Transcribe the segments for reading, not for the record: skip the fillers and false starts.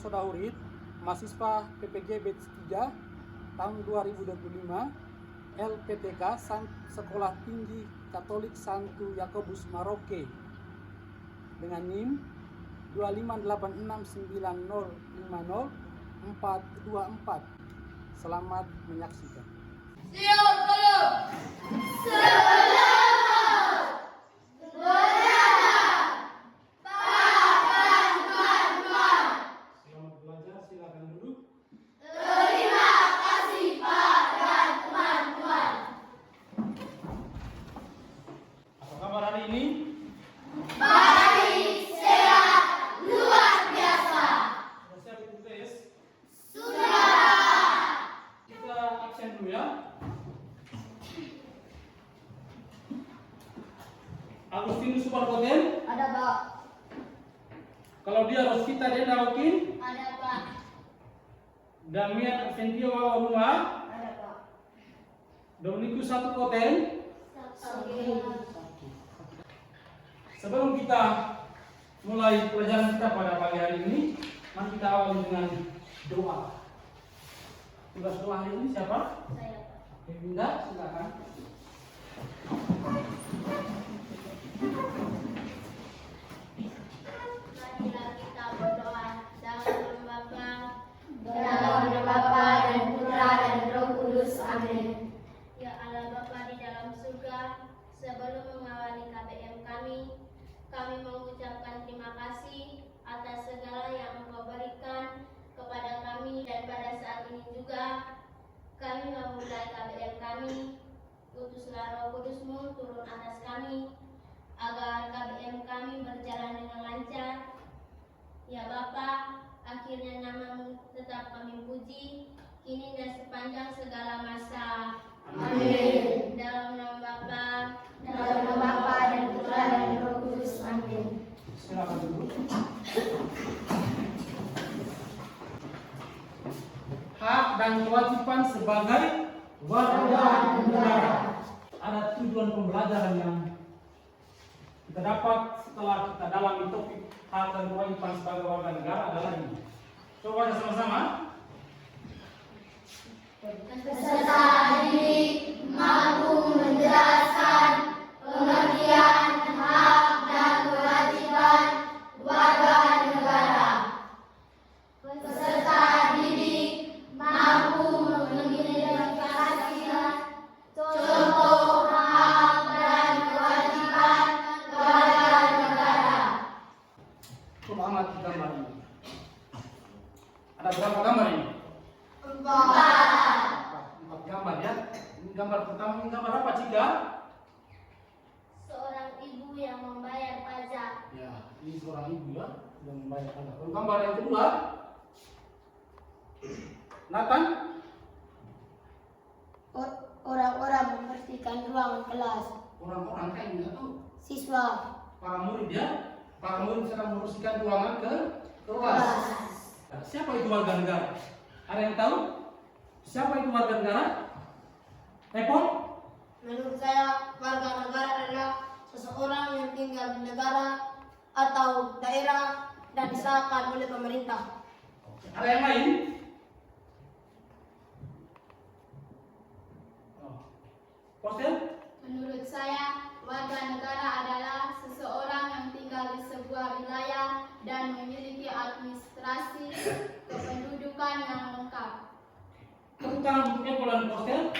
Sodahurit, mahasiswa PPG Batch 3 tahun 2025, LPTK Sekolah Tinggi Katolik Santo Yakobus Maroke dengan NIM 25869050424. Selamat menyaksikan. Agustinus Superkoten? Ada, Pak. Kalau dia Rosita Denda Okin? Ada, Pak. Damian Absentio Rumah? Ada, Pak. Dominikus Satu Koten? Oke. Sebelum kita mulai pelajaran kita pada pagi hari ini, mari kita awali dengan doa. Tugas doa hari ini siapa? Saya, Pak. Oke, Bunda, silakan. Marilah kita berdoa dalam nama Bapa dan Putra dan Roh Kudus. Amin. Ya Allah Bapa di dalam surga, sebelum mengawali KBM kami mengucapkan terima kasih atas segala yang Engkau berikan kepada kami, dan pada saat ini juga kami memulai KBM kami. Utuslah Roh Kudus-Mu turun atas kami agar KBM kami berjalan dengan lancar. Ya Bapa, akhirnya nama-Mu tetap kami puji, kini dan sepanjang segala masa. Amin. Dalam nama Bapa dan Putra dan Roh Kudus. Amin. Silakan dulu. Hak dan kewajiban sebagai warga negara. Ada tujuan pembelajaran yang kita dapat setelah kita dalami topik hak dan kewajiban sebagai warga negara adalah ini. Coba baca sama-sama. Peserta didik mampu menjelaskan pengertian hak dan kewajiban warga negara. Peserta didik mampu mengidentifikasikan contoh hak dan kewajiban warga negara. Coba amati gambar ini. Ada berapa gambar ini? 4. Empat gambar ya. Ini gambar pertama, ini gambar apa Cika? Seorang ibu yang membayar pajak. Ya, ini seorang ibu ya yang membayar pajak. Lalu gambar yang kedua, Nathan? Orang-orang membersihkan ruangan kelas. Orang-orang kayaknya tuh Siswa. para murid ya. Para murid sedang membersihkan ruangan ke kelas. Nah, siapa itu warga negara? Ada yang tahu? Siapa itu warga negara? Epon? Menurut saya, warga negara adalah seseorang yang tinggal di negara atau daerah dan disahkan oleh pemerintah. Ada yang lain? Postel? Menurut saya, warga negara adalah seseorang yang tinggal di sebuah wilayah dan memiliki administrasi kependudukan yang lengkap. Tepuk tangan untuk Epon dan Postel.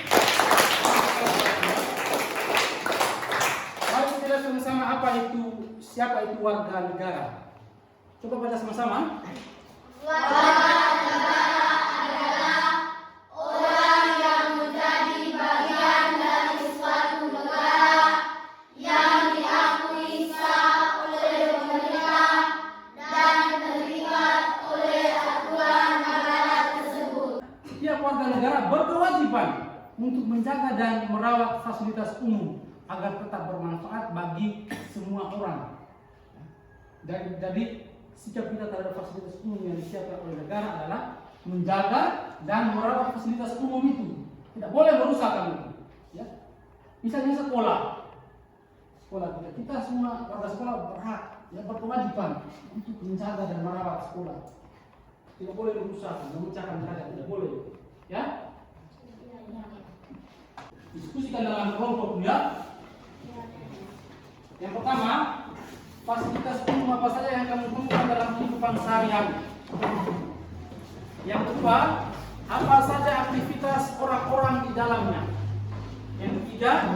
Mari kita lihat sama-sama siapa itu warga negara. Coba baca sama-sama. Warga negara adalah orang yang menjadi bagian dari suatu negara yang diakui sah oleh pemerintah dan terikat oleh aturan negara tersebut. Setiap warga negara berkewajiban untuk menjaga dan merawat fasilitas umum agar tetap bermanfaat bagi semua orang. Jadi sikap kita terhadap fasilitas umum yang disiapkan oleh negara adalah menjaga dan merawat fasilitas umum itu. Tidak boleh merusakkan itu. Ya. Misalnya sekolah kita semua warga sekolah berhak, ya, berkewajiban untuk menjaga dan merawat sekolah. tidak boleh merusak, memecahkan derajat, tidak boleh. Ya? Diskusikan dalam kelompok ya. Yang pertama, fasilitas umum apa saja yang kamu temukan dalam kehidupan sehari-hari. Yang kedua, apa saja aktivitas orang-orang di dalamnya. Yang ketiga,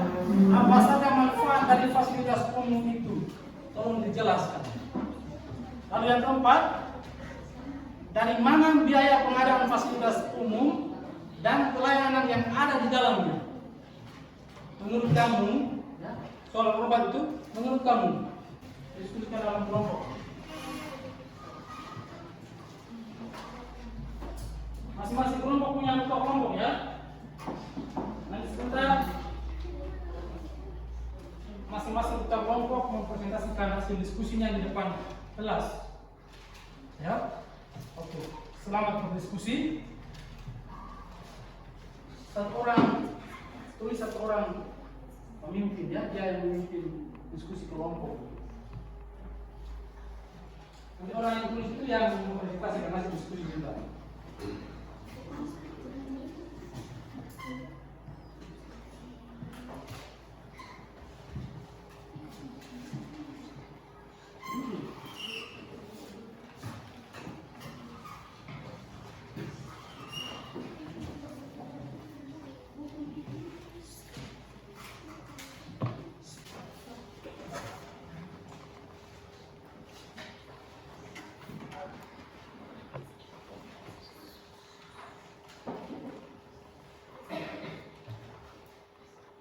apa saja manfaat dari fasilitas umum itu. Tolong dijelaskan. Lalu yang keempat, dari mana biaya pengadaan fasilitas umum dan pelayanan yang ada di dalamnya. Menurut kamu, ya, soal kelompok itu, menurut kamu, diskusikan dalam kelompok. Masing-masing kelompok punya ketua kelompok ya. Nanti sebentar masing-masing ketua kelompok mempresentasikan hasil diskusinya di depan kelas. Ya, oke. Selamat berdiskusi. Satu orang pemimpin ya, dia yang memimpin diskusi kelompok. Nanti orang yang tulis itu yang mempresentasikan hasil diskusi juga.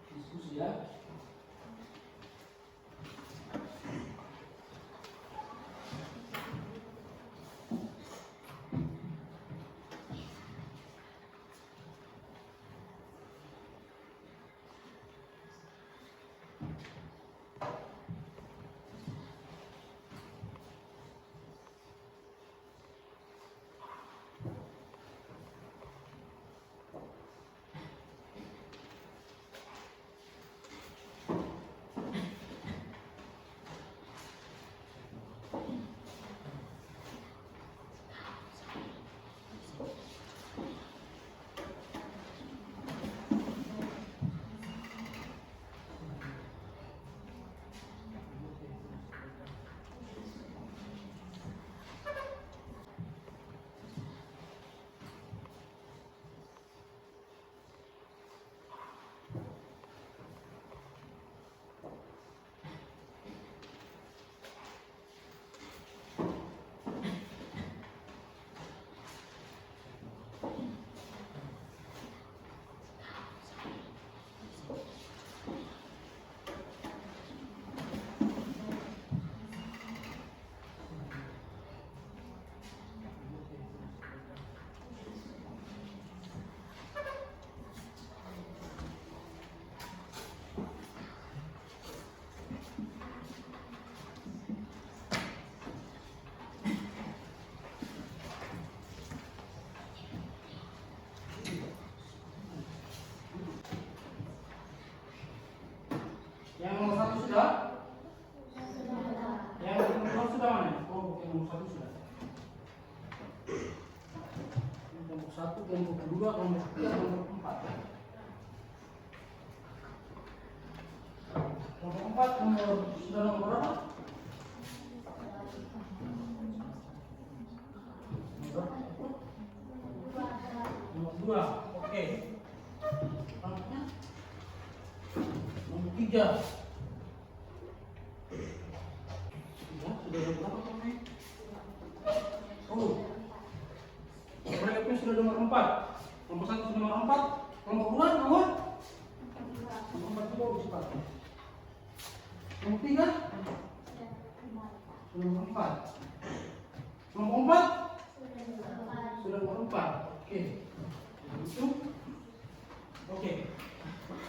Diskusi ya. Yang nomor satu sudah? Yang nomor dua sudah mana? Oh, yang nomor satu sudah. Kelompok satu, kelompok kedua, kelompok ketiga, kelompok empat. Kelompok empat sudah nomor berapa? Nomor dua, oke. Kelompoknya? Nomor tiga. Ya, sudah ada berapa kelompoknya? Oh, mereka sudah nomor 4. Kelompok 1 sudah nomor 4. Kelompok 2 nomor 4 juga bisa. Kelompok 3 sudah nomor 4. Kelompok 4 sudah nomor 4. Oke. Itu. Oke.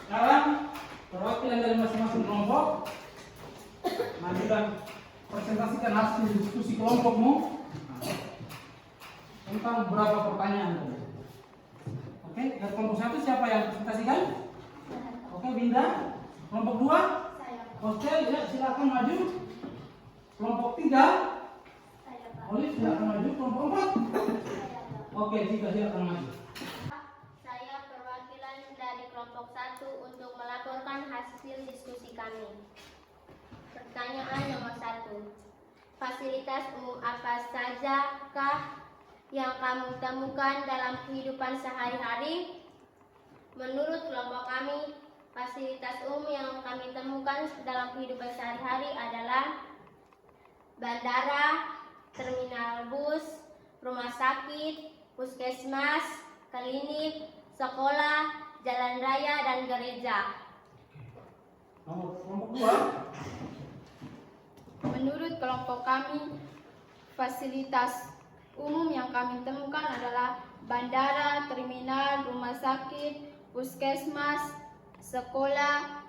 Sekarang perwakilan dari masing-masing kelompok majukan presentasikan hasil diskusi kelompokmu tentang beberapa pertanyaan. Oke, dari kelompok 1 siapa yang presentasikan? Oke, Binda. Kelompok 2? Oke, ya silakan maju. Kelompok 3? Olive silakan maju. Kelompok 4? Oke, jika silakan maju. Saya perwakilan dari kelompok 1 untuk melaporkan hasil diskusi kami. Pertanyaan nomor 1. Fasilitas umum apa sajakah yang kamu temukan dalam kehidupan sehari-hari? Menurut kelompok kami, fasilitas umum yang kami temukan dalam kehidupan sehari-hari adalah bandara, terminal bus, rumah sakit, puskesmas, klinik, sekolah, jalan raya, dan gereja. Nomor kelompok 2. Menurut kelompok kami, fasilitas umum yang kami temukan adalah bandara, terminal, rumah sakit, puskesmas, sekolah,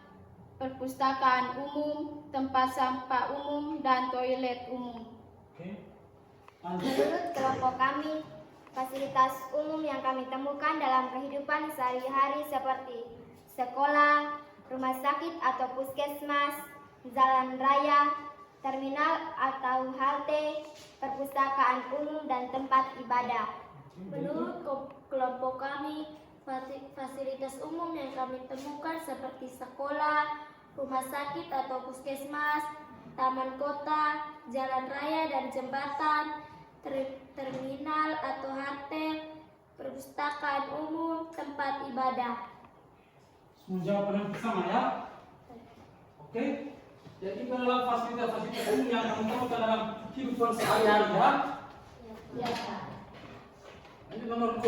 perpustakaan umum, tempat sampah umum, dan toilet umum. Oke. Lanjut. Menurut kelompok kami, fasilitas umum yang kami temukan dalam kehidupan sehari-hari seperti sekolah, rumah sakit atau puskesmas, jalan raya, terminal atau halte, perpustakaan umum, dan tempat ibadah. Menurut kelompok kami, fasilitas umum yang kami temukan seperti sekolah, rumah sakit atau puskesmas, taman kota, jalan raya dan jembatan, terminal atau halte, perpustakaan umum, tempat ibadah. Menjawab dengan bersama ya. Oke. Jadi itu adalah fasilitas-fasilitas umum yang kami temukan dalam kehidupan sehari-hari ya. Ya. Lanjut nomor 2.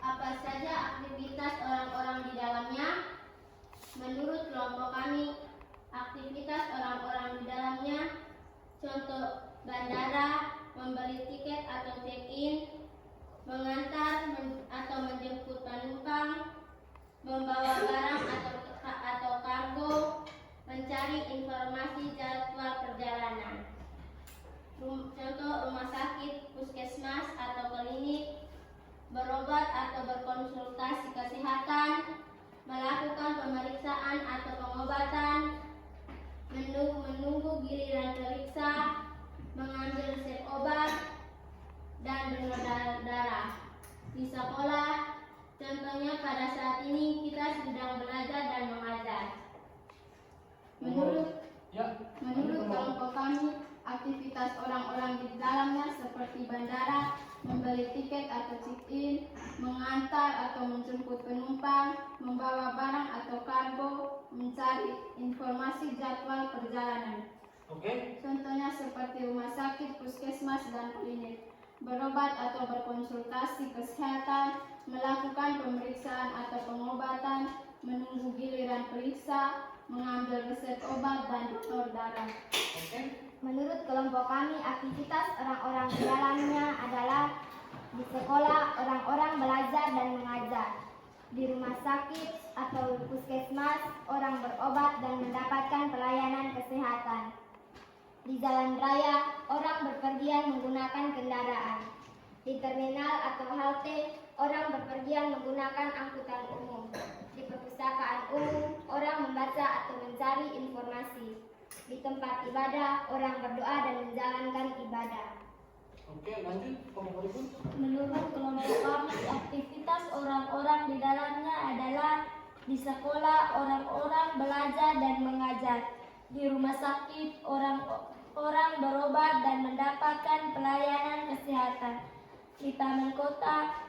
Apa saja aktivitas orang-orang di dalamnya? Menurut kelompok kami, aktivitas orang-orang di dalamnya contoh bandara, membeli tiket atau check-in, mengantar atau menjemput penumpang, membawa barang atau kargo, mencari informasi jadwal perjalanan. Contoh rumah sakit, puskesmas atau klinik, berobat atau berkonsultasi kesehatan, melakukan pemeriksaan atau pengobatan, menunggu giliran periksa, mengambil resep obat, dan donor darah. Di sekolah, contohnya pada saat ini kita sedang belajar dan mengajar. Menurut kelompok kami, aktivitas orang-orang di dalamnya seperti bandara, membeli tiket atau check-in, mengantar atau menjemput penumpang, membawa barang atau kargo, mencari informasi jadwal perjalanan. Oke. Contohnya seperti rumah sakit, puskesmas, dan klinik, berobat atau berkonsultasi kesehatan, melakukan pemeriksaan atau pengobatan, menunggu giliran periksa, mengambil resep obat, dan donor darah. Oke. Menurut kelompok kami, aktivitas orang-orang di dalamnya adalah di sekolah, orang-orang belajar dan mengajar. Di rumah sakit atau puskesmas, orang berobat dan mendapatkan pelayanan kesehatan. Di jalan raya, orang berpergian menggunakan kendaraan. Di terminal atau halte, orang berpergian menggunakan angkutan umum. Di perpustakaan umum, orang membaca atau mencari informasi. Di tempat ibadah, orang berdoa dan menjalankan ibadah. Oke, lanjut kelompok berikut. Menurut kelompok kami, aktivitas orang-orang di dalamnya adalah di sekolah, orang-orang belajar dan mengajar. Di rumah sakit, orang berobat dan mendapatkan pelayanan kesehatan. Di taman kota,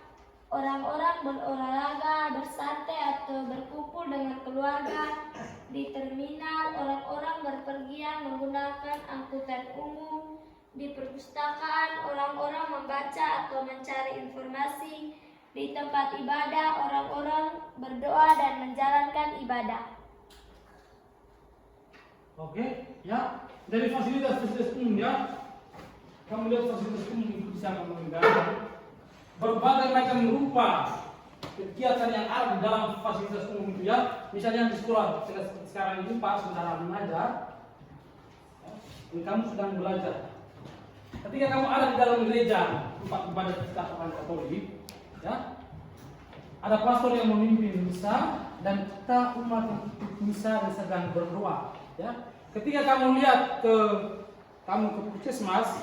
orang-orang berolahraga, bersantai atau berkumpul dengan keluarga. Di terminal, orang-orang berpergian menggunakan angkutan umum. Di perpustakaan, orang-orang membaca atau mencari informasi. Di tempat ibadah, orang-orang berdoa dan menjalankan ibadah. Oke, ya. Dari fasilitas umum ya. Kamu lihat fasilitas umum itu bisa menggambarkan berbagai macam rupa kegiatan yang ada di dalam fasilitas umum itu ya. Misalnya di sekolah sekarang ini Pak sementara mengajar, ya, dan kamu sedang belajar. Ketika kamu ada di dalam gereja tempat ibadah kita orang Katolik, ya, ada pastor yang memimpin misa dan kita umat misa dan sedang berdoa. Ya, ketika kamu lihat kamu ke puskesmas,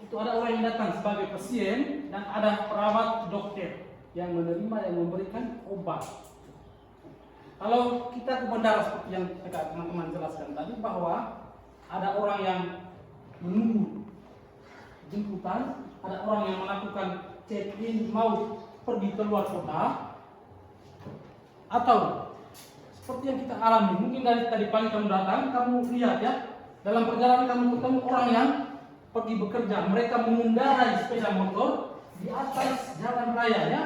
itu ada orang yang datang sebagai pasien dan ada perawat dokter yang menerima, yang memberikan obat. Kalau kita ke bandara seperti yang teman-teman jelaskan tadi, bahwa ada orang yang menunggu jemputan, ada orang yang melakukan check-in mau pergi keluar kota, atau seperti yang kita alami, mungkin dari tadi pagi kamu datang, kamu lihat ya, dalam perjalanan kamu ketemu orang yang pergi bekerja, mereka mengendarai sepeda motor di atas jalan raya ya.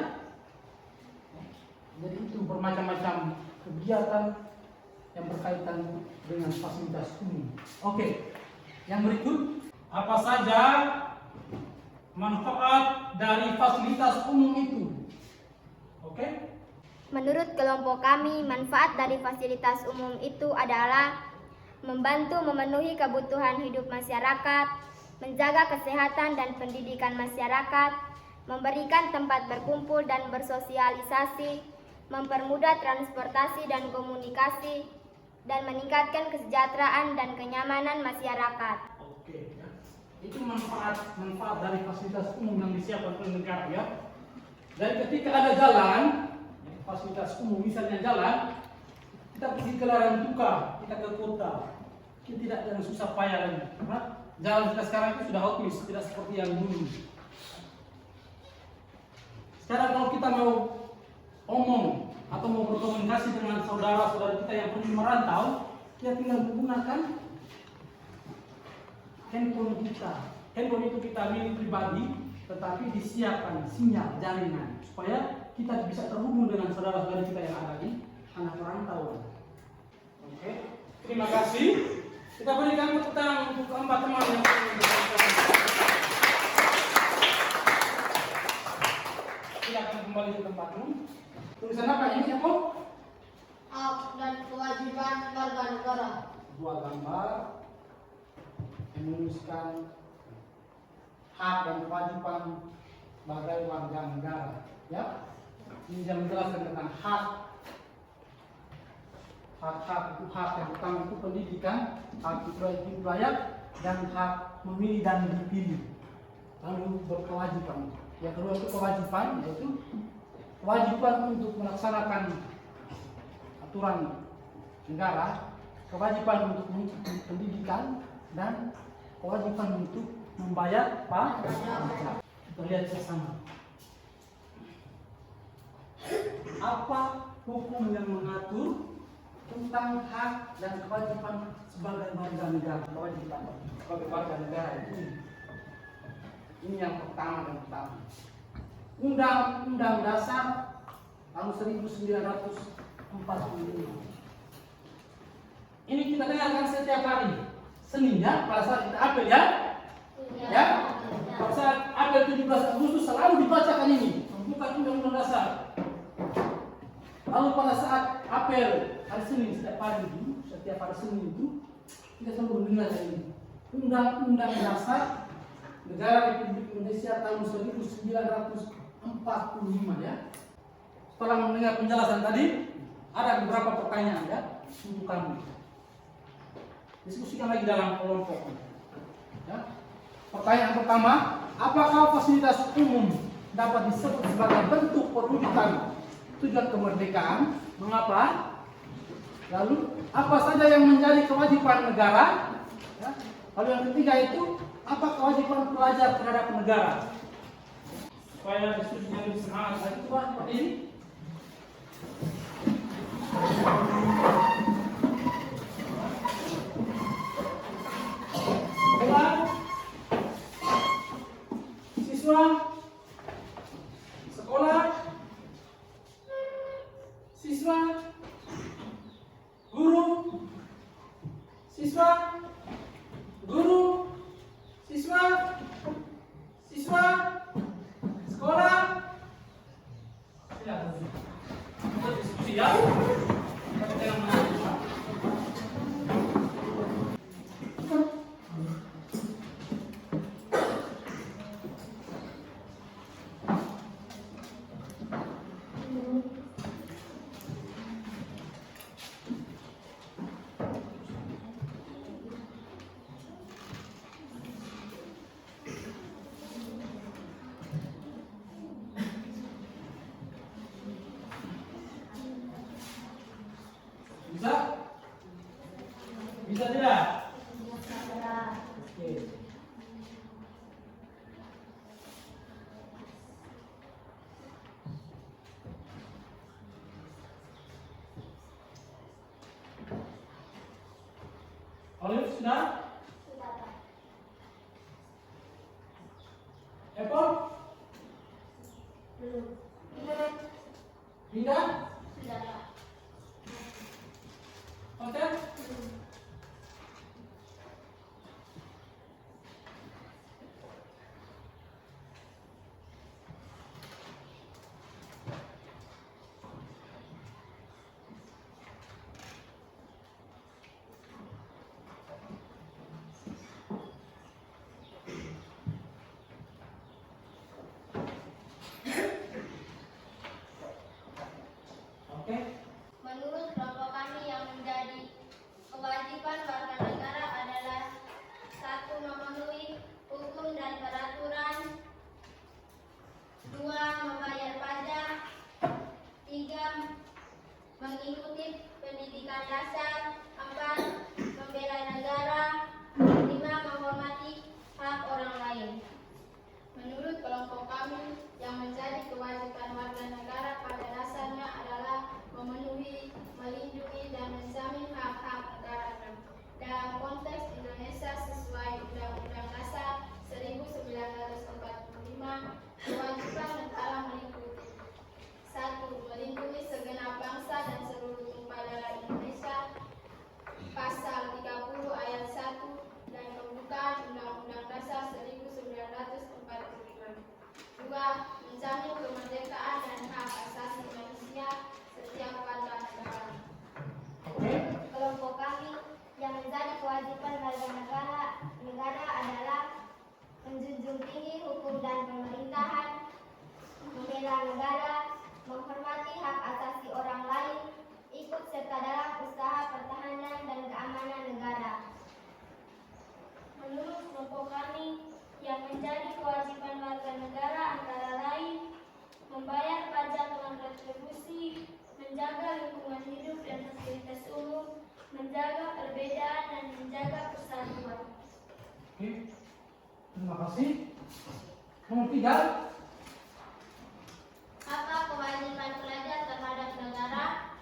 Jadi itu bermacam-macam kegiatan yang berkaitan dengan fasilitas umum. Oke, yang berikut, apa saja manfaat dari fasilitas umum itu? Oke? Menurut kelompok kami, manfaat dari fasilitas umum itu adalah membantu memenuhi kebutuhan hidup masyarakat, menjaga kesehatan dan pendidikan masyarakat, memberikan tempat berkumpul dan bersosialisasi, mempermudah transportasi dan komunikasi, dan meningkatkan kesejahteraan dan kenyamanan masyarakat. Oke, ya. Itu manfaat dari fasilitas umum yang disiapkan oleh negara ya. Dan ketika ada jalan, fasilitas umum, misalnya jalan, kita pergi ke ladang duka, kita ke kota, kita tidak dengan susah payah lagi, karena jalan kita sekarang itu sudah hot mix, tidak seperti yang dulu. Sekarang kalau kita mau omong atau mau berkomunikasi dengan saudara-saudara kita yang pergi merantau, kita tinggal menggunakan handphone kita. Handphone itu kita milik pribadi, tetapi disiapkan sinyal jaringan supaya kita bisa terhubung dengan saudara-saudara kita yang ada di anak perantauan. Oke, terima kasih. Kita berikan tepuk tangan untuk keempat teman yang silakan kembali ke tempatmu. Tulisan apa ini, Om? Hak dan kewajiban warga negara. Dua gambar yang menuliskan hak dan kewajiban sebagai warga negara. Ya, ini yang menjelaskan tentang hak. Hak itu hak yang pertama itu pendidikan, hak hidup layak, dan hak memilih dan dipilih. Lalu berkewajiban. Yang kedua itu kewajiban, yaitu kewajiban untuk melaksanakan aturan negara, kewajiban untuk mengikuti pendidikan, dan kewajiban untuk membayar pajak. Kita lihat bersama. Apa hukum yang mengatur tentang hak dan kewajiban sebagai warga negara? Kewajiban sebagai warga negara itu ini yang pertama. Undang-Undang Dasar tahun 1945. Ini kita dengarkan setiap hari Senin ya, pada saat kita apel ya. Ya. Pada saat apel 17 Agustus selalu dibacakan ini, bukan Undang-Undang Dasar. Lalu pada saat apel hari Senin setiap hari Senin itu kita selalu mendengar ini Undang-Undang Dasar Negara Republik Indonesia tahun 1945 ya. Setelah mendengar penjelasan tadi, ada beberapa pertanyaan ya untuk kami. Diskusikan lagi dalam kelompok. Ya. Pertanyaan pertama, apakah fasilitas umum dapat disebut sebagai bentuk perwujudan tujuan kemerdekaan? Mengapa? Lalu apa saja yang menjadi kewajiban negara? Ya. Lalu yang ketiga itu apa kewajiban pelajar terhadap negara? Supaya diskusinya lebih semangat lagi, coba seperti ini. Mulai. Siswa, sekolah, siswa, guru, siswa, guru, siswa, sekolah. Silakan. Kita diskusi ya. Kita jangan menangis. Olive sudah? Sudah, Pak. Apple? Belum. Linda? Sudah, Pak. Hotel? Oke. Menurut kelompok kami yang menjadi kewajiban warga negara adalah: 1. Memenuhi hukum dan peraturan, 2. Membayar pajak, 3. Mengikuti pendidikan dasar, 4. Membela negara, 5. Menghormati hak orang lain. Menurut kelompok kami, yang menjadi kewajiban warga negara pada dasarnya adalah memenuhi, melindungi, dan menjamin hak-hak negara dalam konteks Indonesia sesuai Undang-Undang Dasar 1945. Kewajiban negara meliputi: 1. Melindungi segenap bangsa dan seluruh tumpah darah Indonesia, Pasal 30 ayat 1 dan pembukaan Undang-Undang Dasar 1945. 2. Menjamin kemerdekaan dan hak asasi manusia setiap warga negara. Oke. Kelompok kami yang menjadi kewajiban warga negara adalah menjunjung tinggi hukum dan pemerintahan, membela negara, menghormati hak asasi orang lain, ikut serta dalam usaha pertahanan dan keamanan negara. Menurut kelompok kami, yang menjadi kewajiban warga negara antara lain: membayar pajak dengan retribusi, menjaga lingkungan hidup dan fasilitas umum, menjaga perbedaan dan menjaga persatuan. Oke. Terima kasih. Nomor 3. Apa kewajiban pelajar terhadap negara?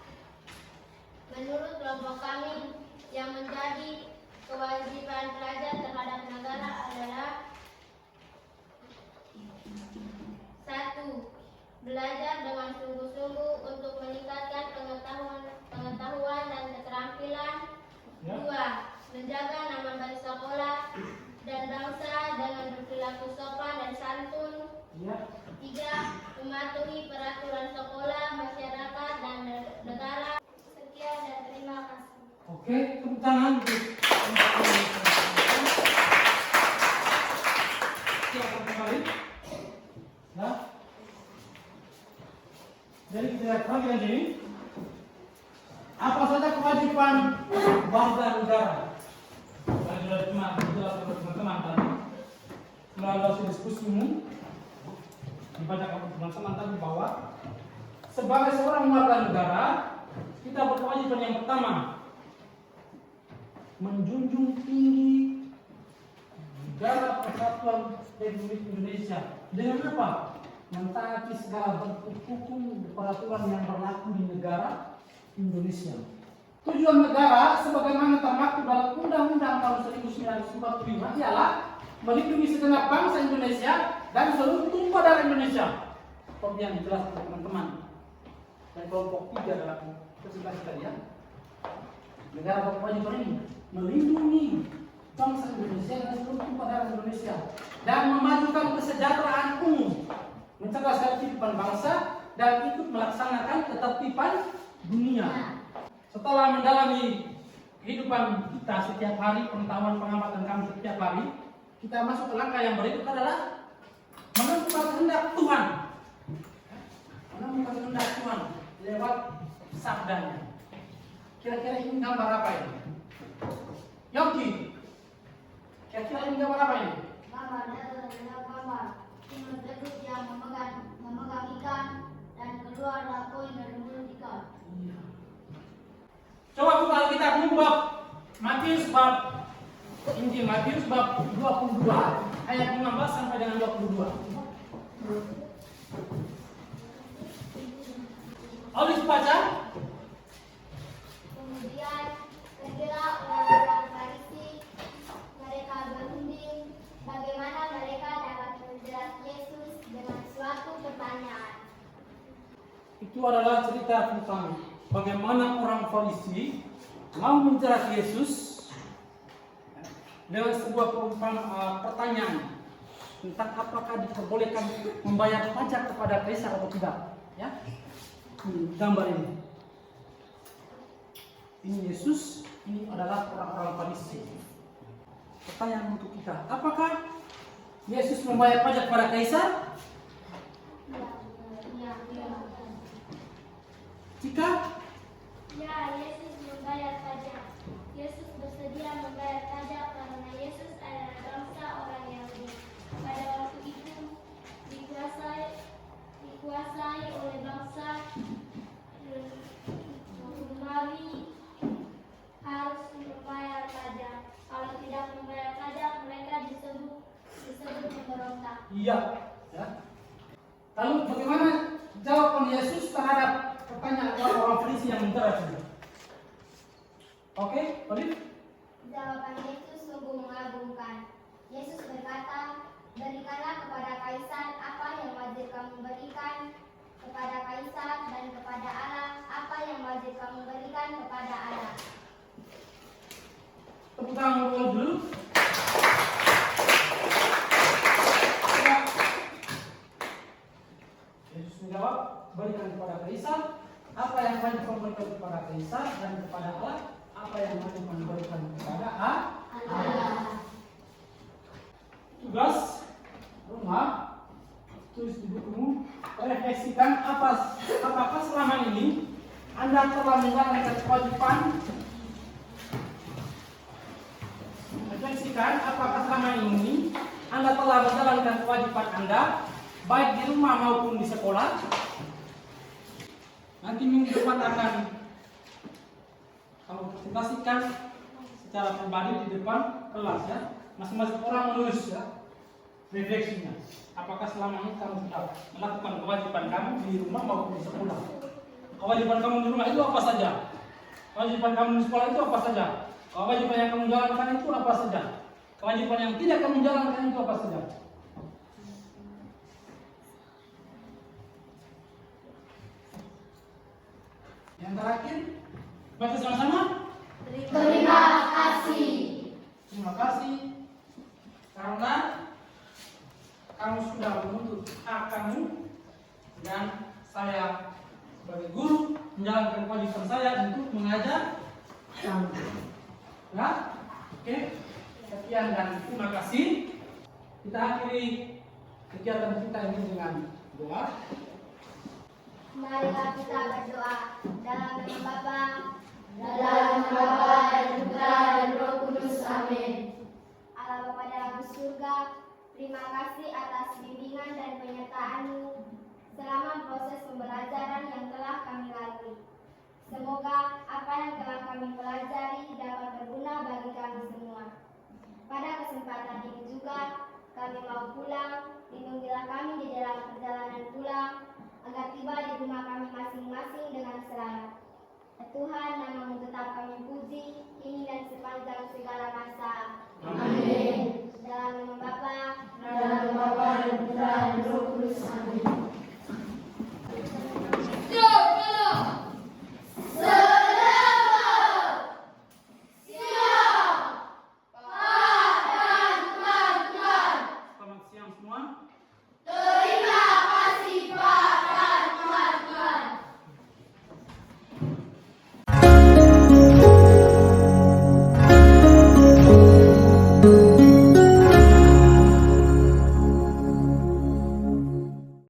Menurut kelompok kami, yang menjadi kewajiban pelajar terhadap negara adalah: 1. Belajar dengan sungguh-sungguh untuk meningkatkan pengetahuan dan keterampilan. Ya. 2. Menjaga nama baik sekolah dan bangsa dengan berperilaku sopan dan santun. Ya. 3. Mematuhi peraturan sekolah, masyarakat, dan negara. Sekian dan terima kasih. Oke, tepuk tangan untuk silakan kembali. Nah, jadi kita lihat lagi di sini. Apa saja kewajiban warga negara? Saya sudah cuma jelaskan kepada teman-teman tadi melalui diskusi umum dibacakan oleh teman-teman tadi bahwa sebagai seorang warga negara kita berkewajiban yang pertama menjunjung tinggi negara kesatuan Republik Indonesia dengan apa? Mentaati segala bentuk hukum peraturan yang berlaku di negara Indonesia. Tujuan negara sebagaimana termaktub dalam Undang-Undang tahun 1945 ialah melindungi segenap bangsa Indonesia dan seluruh tumpah darah Indonesia. Seperti yang dijelaskan teman-teman dari kelompok 3 dalam presentasi tadi ya. Negara berkewajiban ini melindungi bangsa Indonesia dan seluruh tumpah darah Indonesia dan memajukan kesejahteraan umum, mencerdaskan kehidupan bangsa dan ikut melaksanakan ketertiban dunia. Setelah mendalami kehidupan kita setiap hari, pengetahuan pengamatan kami setiap hari, kita masuk ke langkah yang berikut adalah menemukan kehendak Tuhan. Menemukan kehendak Tuhan lewat sabdanya. Kira-kira ini gambar apa ini? Yogi, kira-kira ini gambar apa ini? Gambarnya adalah gambar Timur Tengah yang memegang ikan dan keluarlah koin dari mulut ikan. Iya. Coba buka Alkitab bab Matius bab Injil Matius bab 22 ayat 15 sampai dengan 22. Oleh baca. Kemudian pergilah orang-orang Farisi itu adalah cerita tentang bagaimana orang Farisi mau menjerat Yesus dengan sebuah pertanyaan tentang apakah diperbolehkan membayar pajak kepada kaisar atau tidak. Ya, gambar ini. Ini Yesus, ini adalah orang-orang Farisi. Pertanyaan untuk kita, apakah Yesus membayar pajak kepada kaisar? Jika Ya, Yesus membayar pajak. Yesus bersedia membayar pajak karena Yesus adalah bangsa orang Yahudi. Pada waktu itu dikuasai oleh bangsa Romawi, harus membayar pajak. Kalau tidak membayar pajak, mereka disebut pemberontak. iya, ya. Lalu bagaimana jawaban Yesus terhadap pertanyaan orang-orang Farisi yang menjerat ini? Oke, Olive? Jawaban Yesus sungguh mengagumkan. Yesus berkata, berikanlah kepada Kaisar apa yang wajib kamu berikan kepada Kaisar, dan kepada Allah apa yang wajib kamu berikan kepada Allah. Tepuk tangan dulu. Yesus menjawab, berikan kepada Kaisar apa yang wajib kamu berikan kepada Kaisar, dan kepada Allah apa yang wajib kamu berikan kepada Allah. Tugas rumah, tulis di bukumu, refleksikan apakah selama ini Anda telah menjalankan kewajiban. Refleksikan apakah selama ini Anda telah menjalankan kewajiban Anda, baik di rumah maupun di sekolah. Nanti minggu depan akan kamu presentasikan secara pribadi di depan kelas, ya. Masing-masing orang menulis, ya, refleksinya. Apakah selama ini kamu sudah melakukan kewajiban kamu di rumah maupun di sekolah? Kewajiban kamu di rumah itu apa saja? Kewajiban kamu di sekolah itu apa saja? Kewajiban yang kamu jalankan itu apa saja? Kewajiban yang tidak kamu jalankan itu apa saja? Yang terakhir, baca sama-sama. Terima kasih. Terima kasih karena kamu sudah menuntut hak kamu, dan saya sebagai guru menjalankan kewajiban saya untuk mengajar kamu. Ya, oke. Sekian dan terima kasih. Kita akhiri kegiatan kita ini dengan doa. Marilah kita berdoa. Dalam nama Bapa, Dalam nama Bapa dan Putra dan Roh Kudus. Amin. Allah Bapa dalam surga, terima kasih atas bimbingan dan penyertaan-Mu selama proses pembelajaran yang telah kami lalui. Semoga apa yang telah kami pelajari dapat berguna bagi kami semua. Pada kesempatan ini juga kami mau pulang, lindungilah kami di dalam perjalanan pulang, agar tiba di rumah kami masing-masing dengan selamat. Tuhan, nama-Mu tetap kami puji, kini dan sepanjang segala masa. Amin. Dalam nama Bapa, Dalam nama Bapa dan Putra dan Roh Kudus.